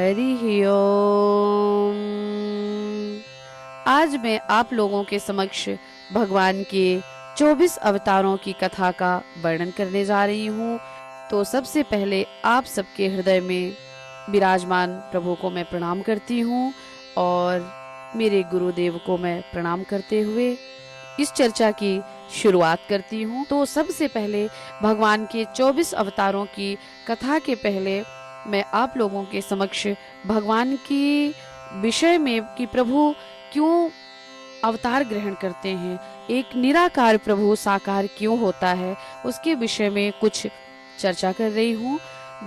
हरि ओम। आज मैं आप लोगों के समक्ष भगवान के 24 अवतारों की कथा का वर्णन करने जा रही हूँ। तो सबसे पहले आप सबके हृदय में विराजमान प्रभु को मैं प्रणाम करती हूँ और मेरे गुरुदेव को मैं प्रणाम करते हुए इस चर्चा की शुरुआत करती हूँ। तो सबसे पहले भगवान के 24 अवतारों की कथा के पहले मैं आप लोगों के समक्ष भगवान की विषय में कि प्रभु क्यों अवतार ग्रहण करते हैं, एक निराकार प्रभु साकार क्यों होता है, उसके विषय में कुछ चर्चा कर रही हूँ।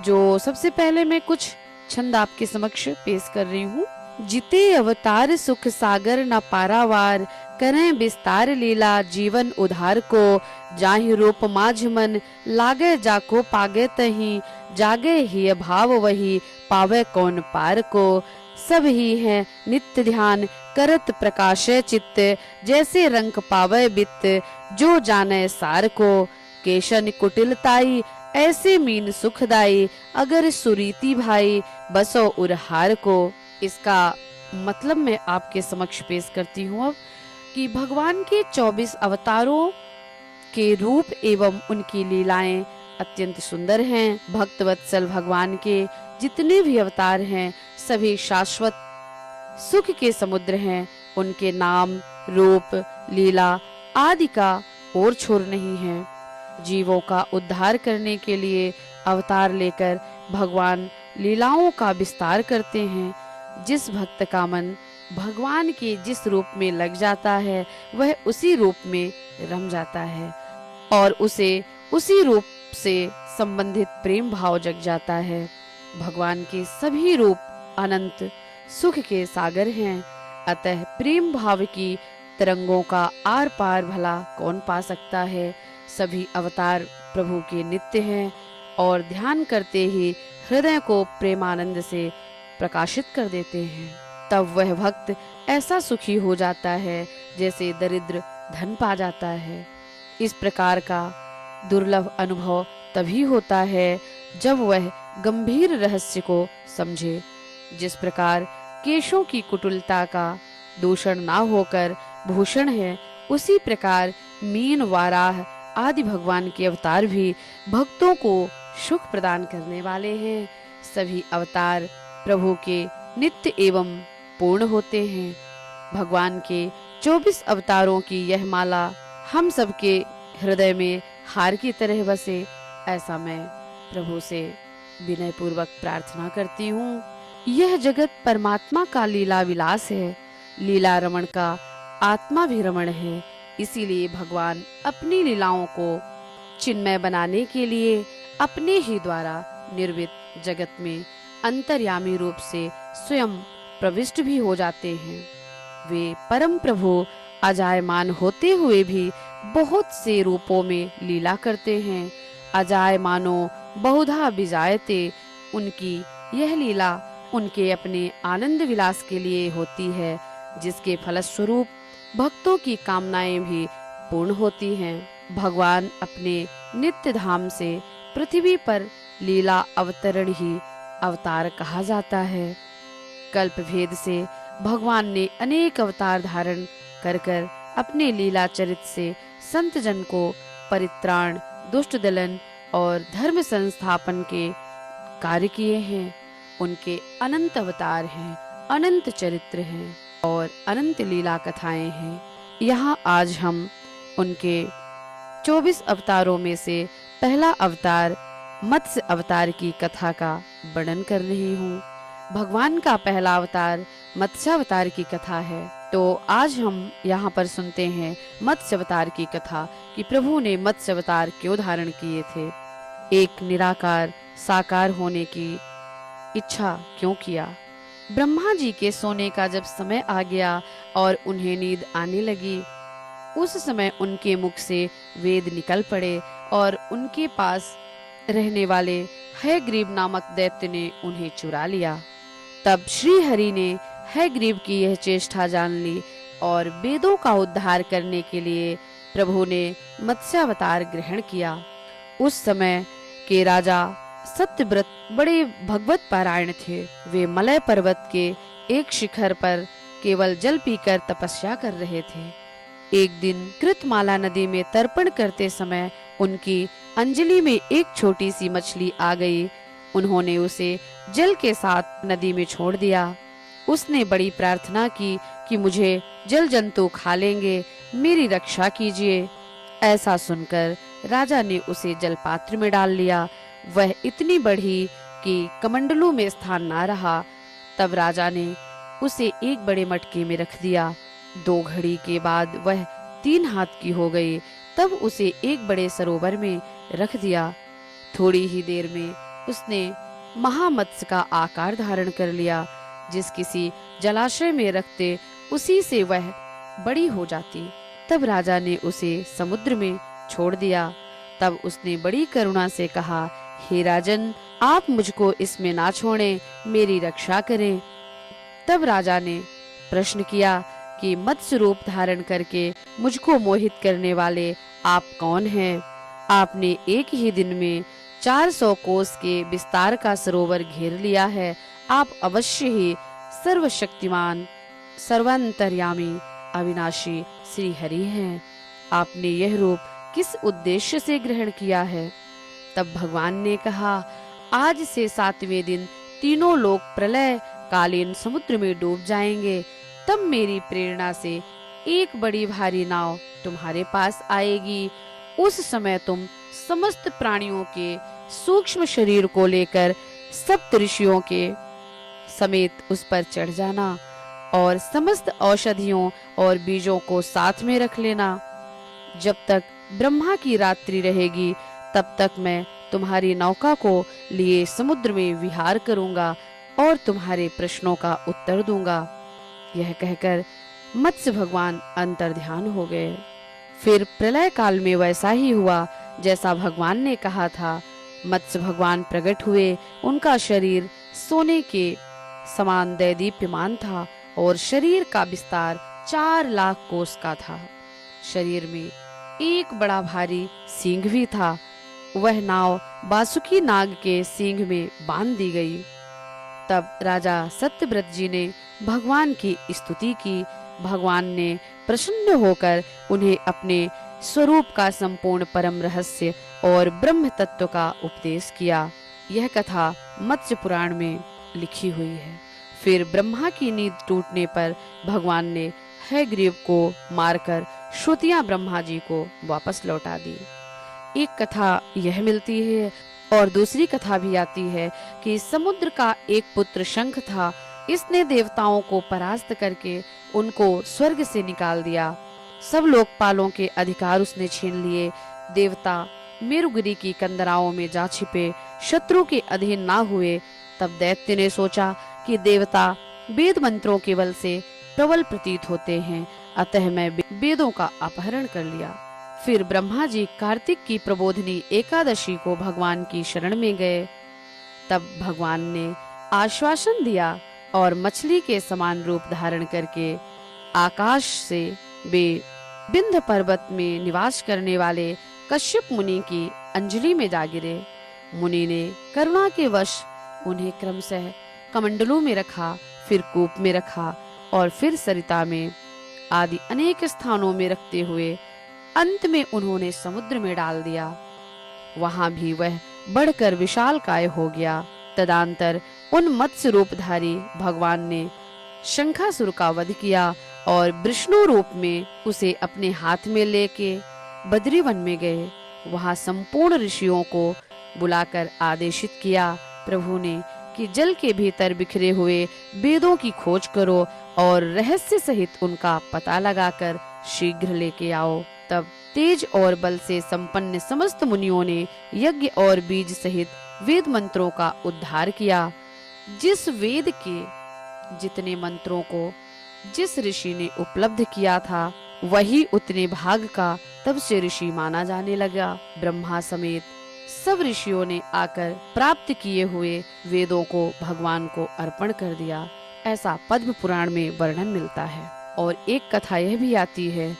जो सबसे पहले मैं कुछ छंद आपके समक्ष पेश कर रही हूँ। जिते अवतार सुख सागर न पारावार, करें विस्तार लीला जीवन उधार को। जाहि रूप माझ मन लागे जाको पागे तही, जागे ही भाव वही पावे कौन पार को। सब ही है नित्य ध्यान करत प्रकाशे चित्त, जैसे रंग पावे बित्त जो जाने सार को। केशन कुटिलताई ऐसे मीन सुखदाई, अगर सुरीति भाई बसो उरहार को। इसका मतलब मैं आपके समक्ष पेश करती हूँ अब कि भगवान के 24 अवतारों के रूप एवं उनकी लीलाएं अत्यंत सुंदर हैं। भक्तवत्सल भगवान के जितने भी अवतार हैं सभी शाश्वत सुख के समुद्र हैं। उनके नाम रूप लीला आदि का और छोर नहीं है। जीवों का उद्धार करने के लिए अवतार लेकर भगवान लीलाओं का विस्तार करते हैं। जिस भक्त का मन भगवान के जिस रूप में लग जाता है वह उसी रूप में रम जाता है और उसे उसी रूप से संबंधित प्रेम भाव जग जाता है। भगवान के सभी रूप अनंत सुख के सागर हैं, अतः प्रेम भाव की तरंगों का आर पार भला कौन पा सकता है। सभी अवतार प्रभु के नित्य हैं और ध्यान करते ही हृदय को प्रेमानंद से प्रकाशित कर देते हैं। तब वह भक्त ऐसा सुखी हो जाता है जैसे दरिद्र धन पा जाता है। इस प्रकार का दुर्लभ अनुभव तभी होता है जब वह गंभीर रहस्य को समझे। जिस प्रकार केशों की कुटिलता का दूषण ना होकर भूषण है, उसी प्रकार मीन वाराह आदि भगवान के अवतार भी भक्तों को सुख प्रदान करने वाले हैं। सभी अवतार प्रभु के नित्य एवं पूर्ण होते हैं। भगवान के 24 अवतारों की यह माला हम सबके हृदय में हार की तरह बसे, ऐसा मैं प्रभु से विनय पूर्वक प्रार्थना करती हूँ। यह जगत परमात्मा का लीला विलास है, लीला रमण का आत्मा भी रमण है। इसीलिए भगवान अपनी लीलाओं को चिन्मय बनाने के लिए अपने ही द्वारा निर्मित जगत में अंतर्यामी रूप से स्वयं प्रविष्ट भी हो जाते हैं। वे परम प्रभु अजायमान होते हुए भी बहुत से रूपों में लीला करते हैं। अजायमानो बहुधा विजायते, उनकी यह लीला उनके अपने आनंद विलास के लिए होती है, जिसके फलस्वरूप भक्तों की कामनाएं भी पूर्ण होती हैं। भगवान अपने नित्य धाम से पृथ्वी पर लीला अवतरण ही अवतार कहा जाता है। कल्प भेद से भगवान ने अनेक अवतार धारण कर कर अपने लीला चरित से संत जन को परित्राण, दुष्ट दलन और धर्म संस्थापन के कार्य किए हैं। उनके अनंत अवतार हैं, अनंत चरित्र हैं और अनंत लीला कथाएं हैं। यहाँ आज हम उनके 24 अवतारों में से पहला अवतार मत्स्य अवतार की कथा का वर्णन कर रही हूँ। भगवान का पहला अवतार मत्स्य अवतार की कथा है। तो आज हम यहाँ पर सुनते हैं मत्स्य अवतार की कथा कि प्रभु ने मत्स्य अवतार क्यों धारण किए थे, एक निराकार साकार होने की इच्छा क्यों किया। ब्रह्मा जी के सोने का जब समय आ गया और उन्हें नींद आने लगी, उस समय उनके मुख से वेद निकल पड़े और उनके पास रहने वाले हयग्रीव नामक दैत्य ने उन्हें चुरा लिया। तब श्री हरि ने हयग्रीव की यह चेष्टा जान ली और वेदों का उद्धार करने के लिए प्रभु ने मत्स्यावतार ग्रहण किया। उस समय के राजा सत्यव्रत बड़े भगवत पारायण थे। वे मलय पर्वत के एक शिखर पर केवल जल पीकर तपस्या कर रहे थे। एक दिन कृतमाला नदी में तर्पण करते समय उनकी अंजलि में एक छोटी सी मछली आ गई। उन्होंने उसे जल के साथ नदी में छोड़ दिया। उसने बड़ी प्रार्थना की कि मुझे जल जंतु खा लेंगे, मेरी रक्षा कीजिए। ऐसा सुनकर राजा ने उसे जलपात्र में डाल लिया। वह इतनी बढ़ी कि कमंडलू में स्थान ना रहा। तब राजा ने उसे एक बड़े मटके में रख दिया। 2 घड़ी के बाद वह 3 हाथ की हो गई। तब उसे एक बड़े सरोवर में रख दिया। थोड़ी ही देर में उसने महामत्स्य का आकार धारण कर लिया। जिस किसी जलाशय में रखते उसी से वह बड़ी हो जाती। तब राजा ने उसे समुद्र में छोड़ दिया। तब उसने बड़ी करुणा से कहा, हे राजन, आप मुझको इसमें ना छोड़ें, मेरी रक्षा करें। तब राजा ने प्रश्न किया कि मत्स्य रूप धारण करके मुझको मोहित करने वाले आप कौन हैं? आपने एक ही दिन में 400 कोस के विस्तार का सरोवर घेर लिया है। आप अवश्य ही सर्वशक्तिमान, सर्वांतर्यामी, अविनाशी श्री हरि हैं। आपने यह रूप किस उद्देश्य से ग्रहण किया है? तब भगवान ने कहा, आज से 7वें दिन तीनों लोग प्रलय कालीन समुद्र में डूब जाएंगे। तब मेरी प्रेरणा से एक बड़ी भारी नाव तुम्हारे पास आएगी। उस समय तुम समस्त प्राणियों के सूक्ष्म शरीर को लेकर सप्त ऋषियों के समेत उस पर चढ़ जाना और समस्त औषधियों और बीजों को साथ में रख लेना। जब तक ब्रह्मा की रात्रि रहेगी तब तक मैं तुम्हारी नौका को लिए समुद्र में विहार करूंगा और तुम्हारे प्रश्नों का उत्तर दूंगा। यह कहकर मत्स्य भगवान अंतर्ध्यान हो गए। फिर प्रलय काल में वैसा ही हुआ जैसा भगवान ने कहा था। मत्स्य भगवान प्रकट हुए। उनका शरीर सोने के समान दैदीप्यमान था और शरीर का विस्तार 4 लाख कोस का था। शरीर में एक बड़ा भारी सींग भी था। वह नाव बासुकी नाग के सींग में बांध दी गई। तब राजा सत्यव्रत जी ने भगवान की स्तुति की। भगवान ने प्रसन्न होकर उन्हें अपने स्वरूप का संपूर्ण परम रहस्य और ब्रह्म तत्व का उपदेश किया। यह कथा मत्स्य पुराण में लिखी हुई है। फिर ब्रह्मा की नींद टूटने पर भगवान ने हयग्रीव को मारकर श्रुतियां ब्रह्मा जी को वापस लौटा दी। एक कथा यह मिलती है और दूसरी कथा भी आती है कि समुद्र का एक पुत्र शंख था। इसने देवताओं को परास्त करके उनको स्वर्ग से निकाल दिया। सब लोकपालों के अधिकार उसने छीन लिए। देवता मेरुगिरी की कंदराओं में जा छिपे, शत्रु के अधीन ना हुए। तब दैत्य ने सोचा कि देवता वेद मंत्रों के बल से प्रबल प्रतीत होते हैं, अतः मैं वेदों का अपहरण कर लिया। फिर ब्रह्मा जी कार्तिक की प्रबोधनी एकादशी को भगवान की शरण में गए। तब भगवान ने आश्वासन दिया और मछली के समान रूप धारण करके आकाश से वे विंध्य पर्वत में निवास करने वाले कश्यप मुनि की अंजलि में जा गिरे। मुनि ने करुणा के वश उन्हें क्रमशः कमंडलों में रखा, फिर कूप में रखा और फिर सरिता में आदि अनेक स्थानों में रखते हुए अंत में उन्होंने समुद्र में डाल दिया। वहां भी वह बढ़कर विशालकाय हो गया। तदंतर उन मत्स्य रूपधारी भगवान ने शंखासुर का वध किया और विष्णु रूप में उसे अपने हाथ में लेके बद्रीवन में गए। वहां संपूर्ण ऋषियों को बुलाकर आदेशित किया प्रभु ने कि जल के भीतर बिखरे हुए वेदों की खोज करो और रहस्य सहित उनका पता लगाकर शीघ्र लेके आओ। तब तेज और बल से संपन्न समस्त मुनियों ने यज्ञ और बीज सहित वेद मंत्रों का उद्धार किया। जिस वेद के जितने मंत्रों को जिस ऋषि ने उपलब्ध किया था वही उतने भाग का तब से ऋषि माना जाने लगा। ब्रह्मा समेत सब ऋषियों ने आकर प्राप्त किए हुए वेदों को भगवान को अर्पण कर दिया। ऐसा पद्म पुराण में वर्णन मिलता है। और एक कथा यह भी आती है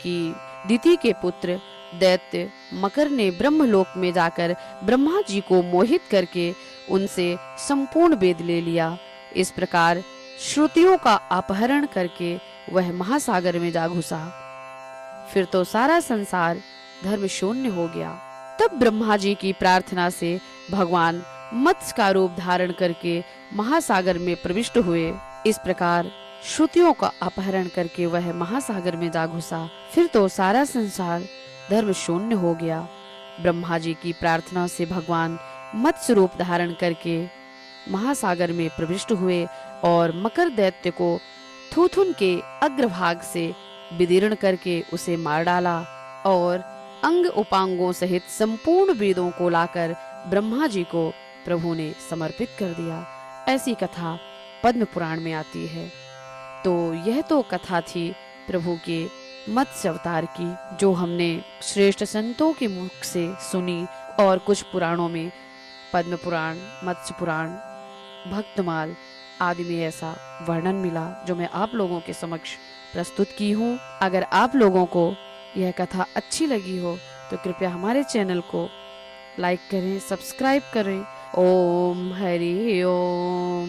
कि दिति के पुत्र दैत्य मकर ने ब्रह्मलोक में जाकर ब्रह्मा जी को मोहित करके उनसे संपूर्ण वेद ले लिया। इस प्रकार श्रुतियों का अपहरण करके वह महासागर में जा घुसा। फिर तो सारा संसार धर्म शून्य हो गया। तब ब्रह्मा जी की प्रार्थना से भगवान मत्स्य का रूप धारण करके महासागर में प्रविष्ट हुए। इस प्रकार श्रुतियों का अपहरण करके वह महासागर में जा घुसा। फिर तो सारा संसार धर्म शून्य हो गया। ब्रह्मा जी की प्रार्थना से भगवान मत्स्य रूप धारण करके महासागर में प्रविष्ट हुए और मकर दैत्य को थूथुन के अग्रभाग से विदीर्ण करके उसे मार डाला और अंग उपांगों सहित संपूर्ण वेदों को लाकर ब्रह्मा जी को प्रभु ने समर्पित कर दिया। ऐसी कथा पद्म पुराण में आती है। तो यह तो कथा थी प्रभु के मत्स्य अवतार की, जो हमने श्रेष्ठ संतों के मुख से सुनी। और कुछ पुराणों में पद्म पुराण, मत्स्य पुराण, भक्तमाल आदि में ऐसा वर्णन मिला, जो मैं आप लोगों के समक्ष प्रस्तुत की हूँ। अगर आप लोगों को यह कथा अच्छी लगी हो तो कृपया हमारे चैनल को लाइक करें, सब्सक्राइब करें। ओम हरि ओम।